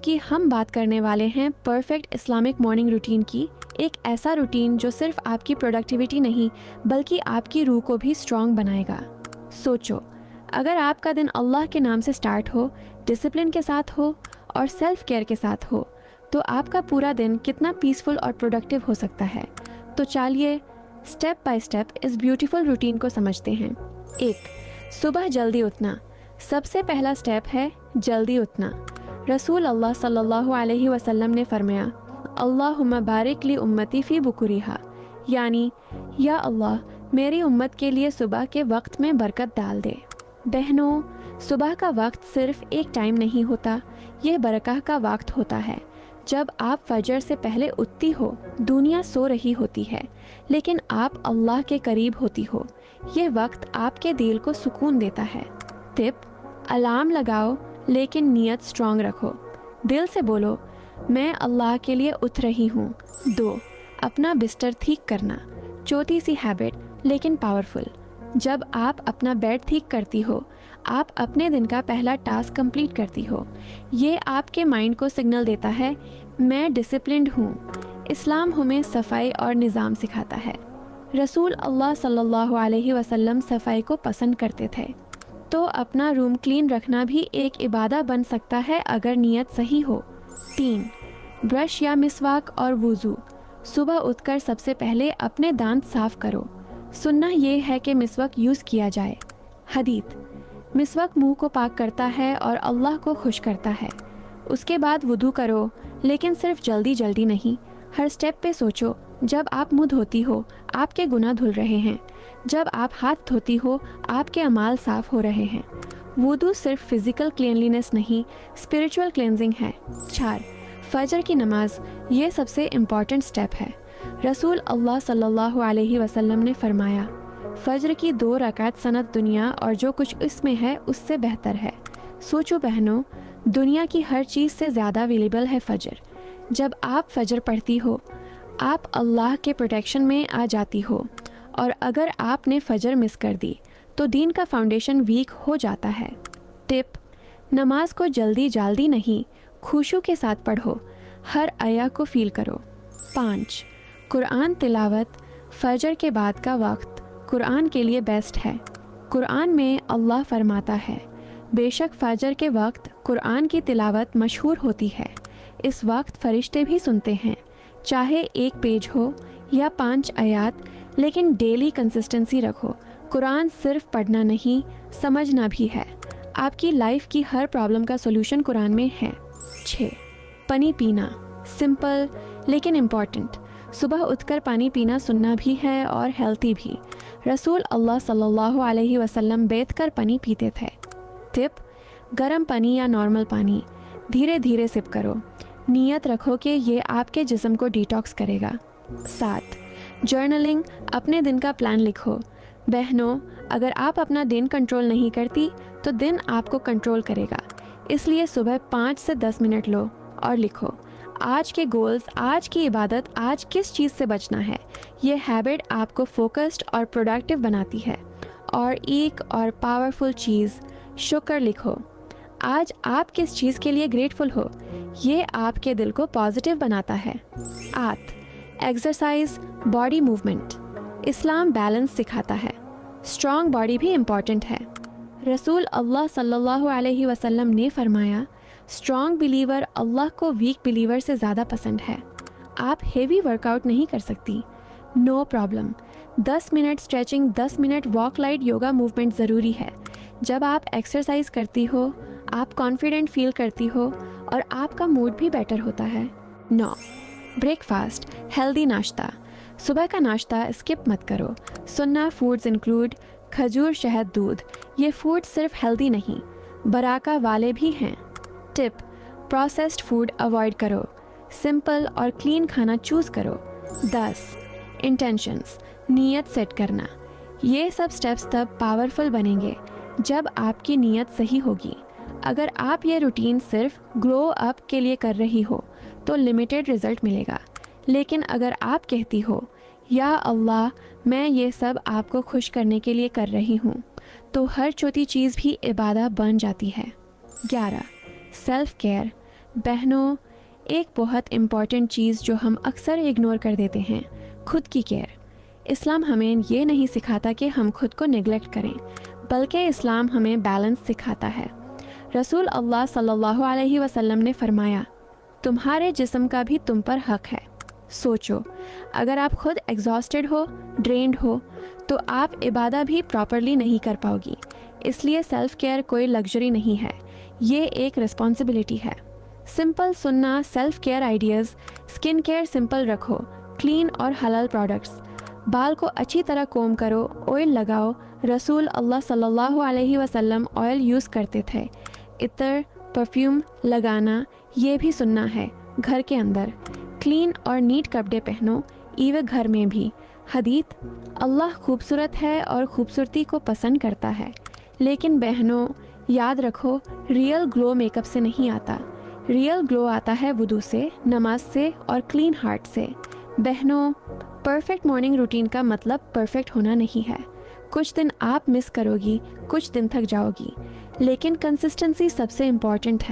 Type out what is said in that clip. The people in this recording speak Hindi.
क्योंकि हम बात करने वाले हैं परफेक्ट इस्लामिक मॉर्निंग रूटीन की। एक ऐसा रूटीन जो सिर्फ आपकी प्रोडक्टिविटी नहीं बल्कि आपकी रूह को भी स्ट्रॉन्ग बनाएगा। सोचो, अगर आपका दिन अल्लाह के नाम से स्टार्ट हो, डिसिप्लिन के साथ हो और सेल्फ केयर के साथ हो, तो आपका पूरा दिन कितना पीसफुल और प्रोडक्टिव हो सकता है। तो चलिए स्टेप बाय स्टेप इस ब्यूटीफुल रूटीन को समझते हैं। 1. सुबह जल्दी उठना। सबसे पहला स्टेप है जल्दी उठना। रसूल अल्लाह सल्लल्लाहु अलैहि वसल्लम ने फरमाया, अल्लाहुम्मा बारिक ली उम्मती फ़ी बुकुरिहा, यानी या अल्लाह मेरी उम्मत के लिए सुबह के वक्त में बरकत डाल दे। बहनों, सुबह का वक्त सिर्फ एक टाइम नहीं होता, यह बरकत का वक्त होता है। जब आप फजर से पहले उठती हो, दुनिया सो रही होती है, लेकिन आप अल्लाह के करीब होती हो। ये वक्त आपके दिल को सुकून देता है। टिप: अलार्म लगाओ लेकिन नीयत स्ट्रांग रखो। दिल से बोलो, मैं अल्लाह के लिए उठ रही हूँ। 2. अपना बिस्तर ठीक करना। छोटी सी हैबिट लेकिन पावरफुल। जब आप अपना बेड ठीक करती हो, आप अपने दिन का पहला टास्क कंप्लीट करती हो। ये आपके माइंड को सिग्नल देता है, मैं डिसिप्लिन्ड हूँ। इस्लाम हमें सफाई और निज़ाम सिखाता है। रसूल अल्लाह सल्लल्लाहु अलैहि वसल्लम सफाई को पसंद करते थे, तो अपना रूम क्लीन रखना भी एक इबादत बन सकता है अगर नीयत सही हो। 3. ब्रश या मिसवाक और वुज़ू। सुबह उठकर सबसे पहले अपने दांत साफ करो। सुन्ना ये है कि मिसवाक यूज़ किया जाए। हदीत: मिसवाक मुंह को पाक करता है और अल्लाह को खुश करता है। उसके बाद वुदू करो, लेकिन सिर्फ जल्दी जल्दी नहीं। हर स्टेप पे सोचो, जब आप मुंह धोती हो आपके गुनाह धुल रहे हैं, जब आप हाथ धोती हो आपके अमाल साफ हो रहे हैं। वुदू सिर्फ फिजिकल क्लीनलीनेस नहीं, स्पिरिचुअल क्लेंजिंग है। 4. फजर की नमाज। ये सबसे इम्पॉर्टेंट स्टेप है। रसूल अल्लाह सल्लल्लाहु अलैहि वसल्लम ने फरमाया, फजर की 2 रकात सनत दुनिया और जो कुछ इसमें है उससे बेहतर है। सोचो बहनों, दुनिया की हर चीज़ से ज़्यादा अवेलेबल है फजर। जब आप फजर पढ़ती हो, आप अल्लाह के प्रोटेक्शन में आ जाती हो, और अगर आपने फजर मिस कर दी तो दीन का फाउंडेशन वीक हो जाता है। टिप: नमाज को जल्दी जल्दी नहीं, खुशू के साथ पढ़ो, हर आया को फील करो। 5. कुरान तिलावत। फजर के बाद का वक्त कुरान के लिए बेस्ट है। कुरान में अल्लाह फरमाता है, बेशक फजर के वक्त कुरान की तिलावत मशहूर होती है। इस वक्त फरिश्ते भी सुनते हैं, चाहे 1 पेज हो या 5 आयात, लेकिन डेली कंसिस्टेंसी रखो। कुरान सिर्फ पढ़ना नहीं, समझना भी है। आपकी लाइफ की हर प्रॉब्लम का सॉल्यूशन कुरान में है। 6. पानी पीना। सिंपल लेकिन इम्पॉर्टेंट। सुबह उठकर पानी पीना सुन्ना भी है और हेल्थी भी। रसूल अल्लाह सल्लल्लाहु अलैहि वसल्लम बैठकर पानी पीते थे। टिप: गर्म पानी या नॉर्मल पानी धीरे धीरे सिप करो। नियत रखो कि ये आपके जिस्म को डिटॉक्स करेगा। 7. जर्नलिंग। अपने दिन का प्लान लिखो। बहनों, अगर आप अपना दिन कंट्रोल नहीं करती तो दिन आपको कंट्रोल करेगा। इसलिए सुबह 5 से 10 मिनट लो और लिखो, आज के गोल्स, आज की इबादत, आज किस चीज़ से बचना है। ये हैबिट आपको फोकस्ड और प्रोडक्टिव बनाती है। और एक और पावरफुल चीज़, शुक्र लिखो। आज आप किस चीज़ के लिए ग्रेटफुल हो, ये आपके दिल को पॉजिटिव बनाता है। 8. Exercise, body movement. इस्लाम बैलेंस सिखाता है, स्ट्रॉन्ग बॉडी भी इम्पॉर्टेंट है। रसूल अल्लाह सल्लल्लाहु अलैहि वसल्लम ने फरमाया, स्ट्रॉन्ग बिलीवर अल्लाह को वीक बिलीवर से ज़्यादा पसंद है। आप हेवी वर्कआउट नहीं कर सकती, no problem. 10 minute stretching, 10 minute walk, light yoga movement ज़रूरी है। जब आप एक्सरसाइज करती हो, आप कॉन्फिडेंट फील करती हो और आपका मूड भी बेटर होता है। 9. ब्रेकफास्ट, हेल्दी नाश्ता। सुबह का नाश्ता स्किप मत करो। सुन्ना फूड्स इंक्लूड खजूर, शहद, दूध। ये फूड सिर्फ हेल्दी नहीं, बराका वाले भी हैं। टिप: प्रोसेस्ड फूड अवॉइड करो, सिंपल और क्लीन खाना चूज़ करो। 10. इंटेंशंस, नीयत सेट करना। ये सब स्टेप्स तब पावरफुल बनेंगे जब आपकी नीयत सही होगी। अगर आप ये रूटीन सिर्फ ग्लो अप के लिए कर रही हो तो लिमिटेड रिजल्ट मिलेगा, लेकिन अगर आप कहती हो, या अल्लाह मैं ये सब आपको खुश करने के लिए कर रही हूँ, तो हर छोटी चीज़ भी इबादत बन जाती है। 11. Self care. बहनों, एक बहुत इम्पॉर्टेंट चीज़ जो हम अक्सर इग्नोर कर देते हैं, खुद की केयर। इस्लाम हमें ये नहीं सिखाता कि हम खुद को निगलेक्ट करें, बल्कि इस्लाम हमें बैलेंस सिखाता है। रसूल अल्लाह सल्लल्लाहु अलैहि वसल्लम ने फरमाया, तुम्हारे जिस्म का भी तुम पर हक है। सोचो, अगर आप खुद एग्जॉस्टेड हो, ड्रेन्ड हो, तो आप इबादत भी प्रॉपरली नहीं कर पाओगी। इसलिए सेल्फ केयर कोई लग्जरी नहीं है, ये एक रिस्पॉन्सिबिलिटी है। सिंपल सुनना self care ideas. Skin care simple रखो, क्लीन और हलाल प्रोडक्ट्स। बाल को अच्छी तरह कोम करो, ऑयल लगाओ। रसूल अल्लाह सल्लल्लाहु अलैहि वसल्लम ऑयल यूज़ करते थे। इत्र, परफ्यूम लगाना ये भी सुनना है। घर के अंदर क्लीन और नीट कपड़े पहनो, इवन घर में भी। हदीत, अल्लाह खूबसूरत है और खूबसूरती को पसंद करता है। लेकिन बहनों, याद रखो, रियल ग्लो मेकअप से नहीं आता। रियल ग्लो आता है वुदू से, नमाज से और क्लीन हार्ट से। बहनों, परफेक्ट मॉर्निंग रूटीन का मतलब परफेक्ट होना नहीं है। कुछ दिन आप मिस करोगी, कुछ दिन थक जाओगी, लेकिन कंसिस्टेंसी सबसे इम्पॉर्टेंट है।